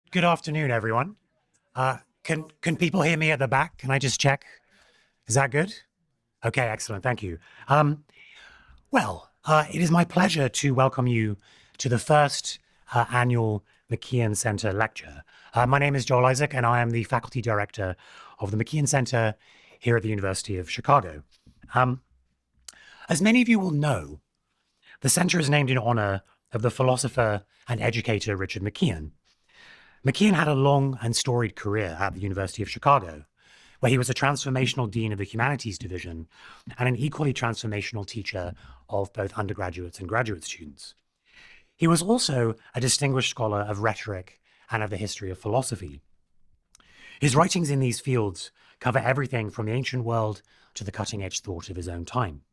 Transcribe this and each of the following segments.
Good afternoon, everyone. Can people hear me at the back? Can I just check? Is that good? Okay, excellent. Thank you. Um, it is my pleasure to welcome you to the first annual McKeon Center Lecture. My name is Joel Isaac, and I am the faculty director of the McKeon Center here at the University of Chicago. Um, as many of you will know, the center is named in honor of the philosopher and educator Richard McKeon. McKeon had a long and storied career at the University of Chicago, where he was a transformational dean of the humanities division and an equally transformational teacher of both undergraduates and graduate students. He was also a distinguished scholar of rhetoric and of the history of philosophy. His writings in these fields cover everything from the ancient world to the cutting-edge thought of his own time.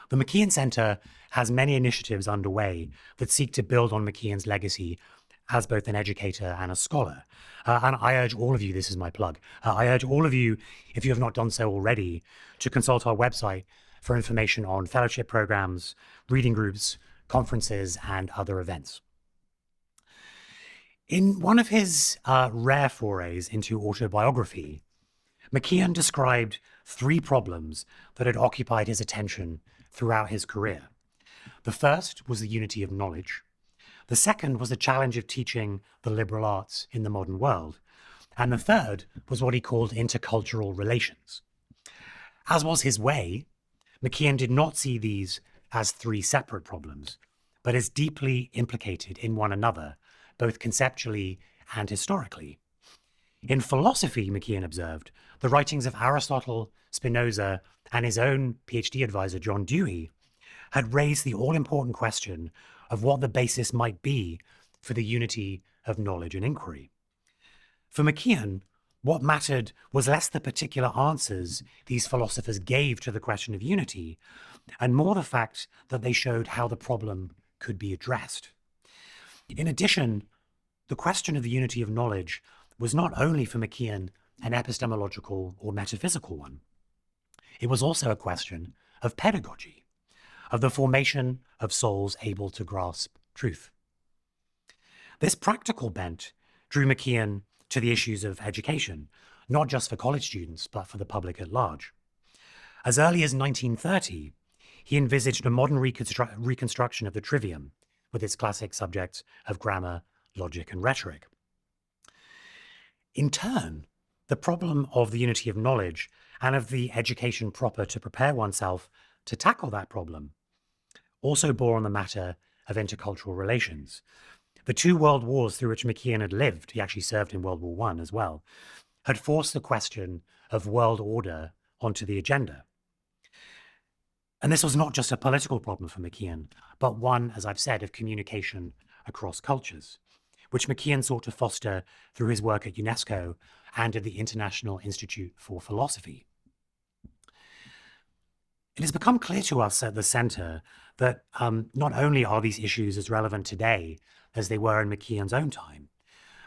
The McKeon Center has many initiatives underway that seek to build on McKeon's legacy as both an educator and a scholar. And I urge all of you, this is my plug, I urge all of you, if you have not done so already, to consult our website for information on fellowship programs, reading groups, conferences, and other events. In one of his rare forays into autobiography, McKeon described three problems that had occupied his attention throughout his career. The first was the unity of knowledge. The second was the challenge of teaching the liberal arts in the modern world. And the third was what he called intercultural relations. As was his way, McKeon did not see these as three separate problems, but as deeply implicated in one another, both conceptually and historically. In philosophy, McKeon observed, the writings of Aristotle, Spinoza, and his own PhD advisor, John Dewey, had raised the all-important question of what the basis might be for the unity of knowledge and inquiry. For McKeon, what mattered was less the particular answers these philosophers gave to the question of unity, and more the fact that they showed how the problem could be addressed. In addition, the question of the unity of knowledge was not only for McKeon an epistemological or metaphysical one. It was also a question of pedagogy, of the formation of souls able to grasp truth. This practical bent drew McKeon to the issues of education, not just for college students, but for the public at large. As early as 1930, he envisaged a modern reconstruction of the trivium with its classic subjects of grammar, logic, and rhetoric. In turn, the problem of the unity of knowledge and of the education proper to prepare oneself to tackle that problem also bore on the matter of intercultural relations. The two world wars through which McKeon had lived, he actually served in World War I as well, had forced the question of world order onto the agenda. And this was not just a political problem for McKeon, but one, as I've said, of communication across cultures, which McKeon sought to foster through his work at UNESCO and at the International Institute for Philosophy. It has become clear to us at the center that not only are these issues as relevant today as they were in McKeon's own time,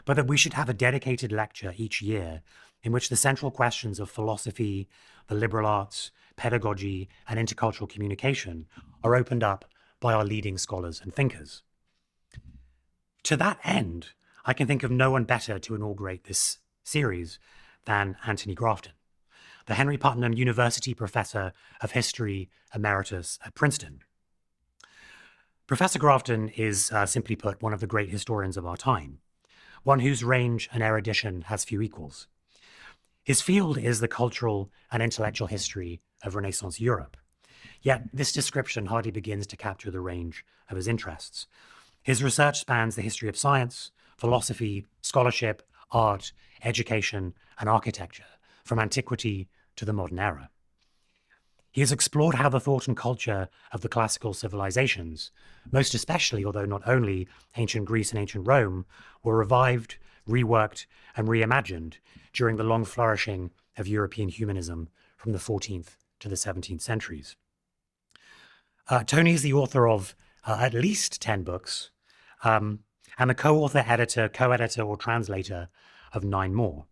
but that we should have a dedicated lecture each year in which the central questions of philosophy, the liberal arts, pedagogy, and intercultural communication are opened up by our leading scholars and thinkers. To that end, I can think of no one better to inaugurate this series than Anthony Grafton, the Henry Putnam University Professor of History Emeritus at Princeton. Professor Grafton is, simply put, one of the great historians of our time, one whose range and erudition has few equals. His field is the cultural and intellectual history of Renaissance Europe, yet this description hardly begins to capture the range of his interests. His research spans the history of science, philosophy, scholarship, art, education, and architecture, from antiquity to the modern era. He has explored how the thought and culture of the classical civilizations, most especially, although not only, ancient Greece and ancient Rome, were revived, reworked, and reimagined during the long flourishing of European humanism from the 14th to the 17th centuries. Tony is the author of at least 10 books, and the co-author, editor, co-editor, or translator of 9 more.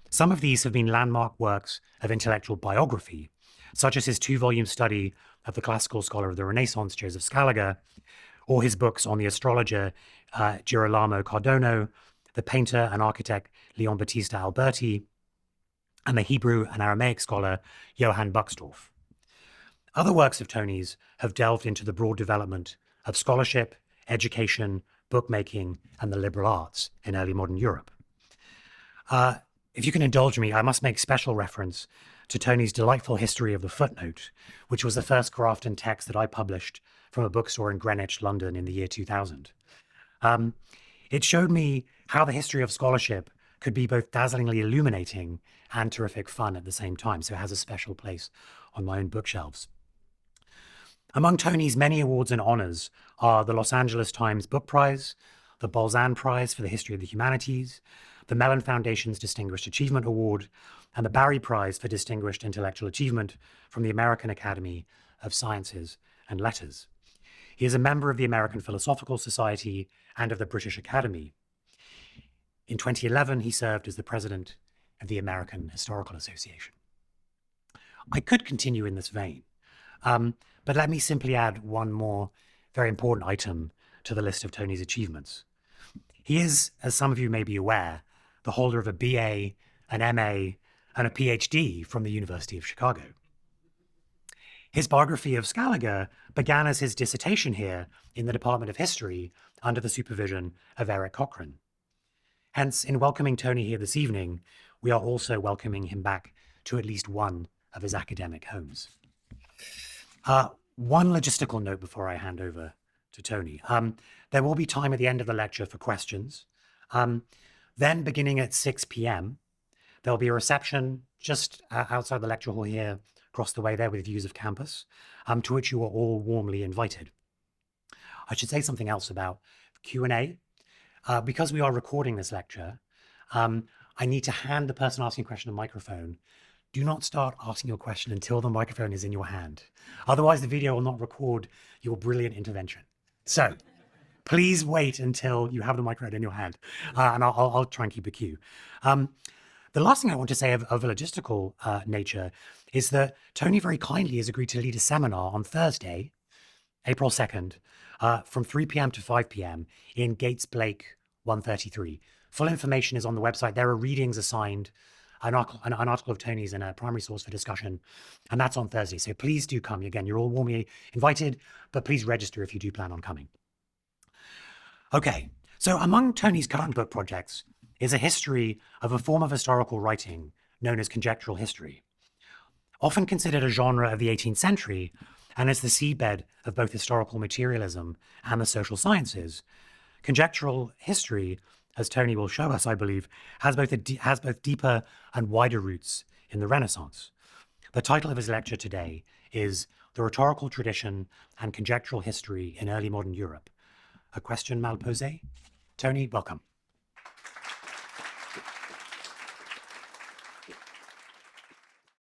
Some of these have been landmark works of intellectual biography, such as his 2-volume study of the classical scholar of the Renaissance, Joseph Scaliger, or his books on the astrologer Girolamo Cardano, the painter and architect Leon Battista Alberti, and the Hebrew and Aramaic scholar Johann Buxtorf. Other works of Tony's have delved into the broad development of scholarship, education, bookmaking, and the liberal arts in early modern Europe. If you can indulge me, I must make special reference to Tony's delightful history of the footnote, which was the first Grafton text that I published from a bookstore in Greenwich, London in the year 2000. It showed me how the history of scholarship could be both dazzlingly illuminating and terrific fun at the same time, so it has a special place on my own bookshelves. Among Tony's many awards and honors are the Los Angeles Times Book Prize, the Balzan Prize for the History of the Humanities, the Mellon Foundation's Distinguished Achievement Award, and the Barry Prize for Distinguished Intellectual Achievement from the American Academy of Sciences and Letters. He is a member of the American Philosophical Society and of the British Academy. In 2011, he served as the president of the American Historical Association. I could continue in this vein, but let me simply add one more very important item to the list of Tony's achievements. He is, as some of you may be aware, the holder of a BA, an MA, and a PhD from the University of Chicago. His biography of Scaliger began as his dissertation here in the Department of History under the supervision of Eric Cochrane. Hence, in welcoming Tony here this evening, we are also welcoming him back to at least one of his academic homes. One logistical note before I hand over to Tony. There will be time at the end of the lecture for questions. Then, beginning at 6 p.m., there'll be a reception just outside the lecture hall here, across the way there with views of campus, to which you are all warmly invited. I should say something else about Q&A. Because we are recording this lecture, I need to hand the person asking a question a microphone. Do not start asking your question until the microphone is in your hand. Otherwise, the video will not record your brilliant intervention. So please wait until you have the microphone in your hand, and I'll try and keep a queue. The last thing I want to say of a logistical nature is that Tony very kindly has agreed to lead a seminar on Thursday, April 2nd, from 3 p.m. to 5 p.m. in Gates Blake 133. Full information is on the website. There are readings assigned, an article of Tony's and a primary source for discussion, and that's on Thursday. So please do come. Again, you're all warmly invited, but please register if you do plan on coming. Okay, so among Tony's current book projects is a history of a form of historical writing known as conjectural history. Often considered a genre of the 18th century, and as the seedbed of both historical materialism and the social sciences, conjectural history, as Tony will show us, I believe, has both deeper and wider roots in the Renaissance. The title of his lecture today is The Rhetorical Tradition and Conjectural History in Early Modern Europe. A question mal posé? Tony, welcome.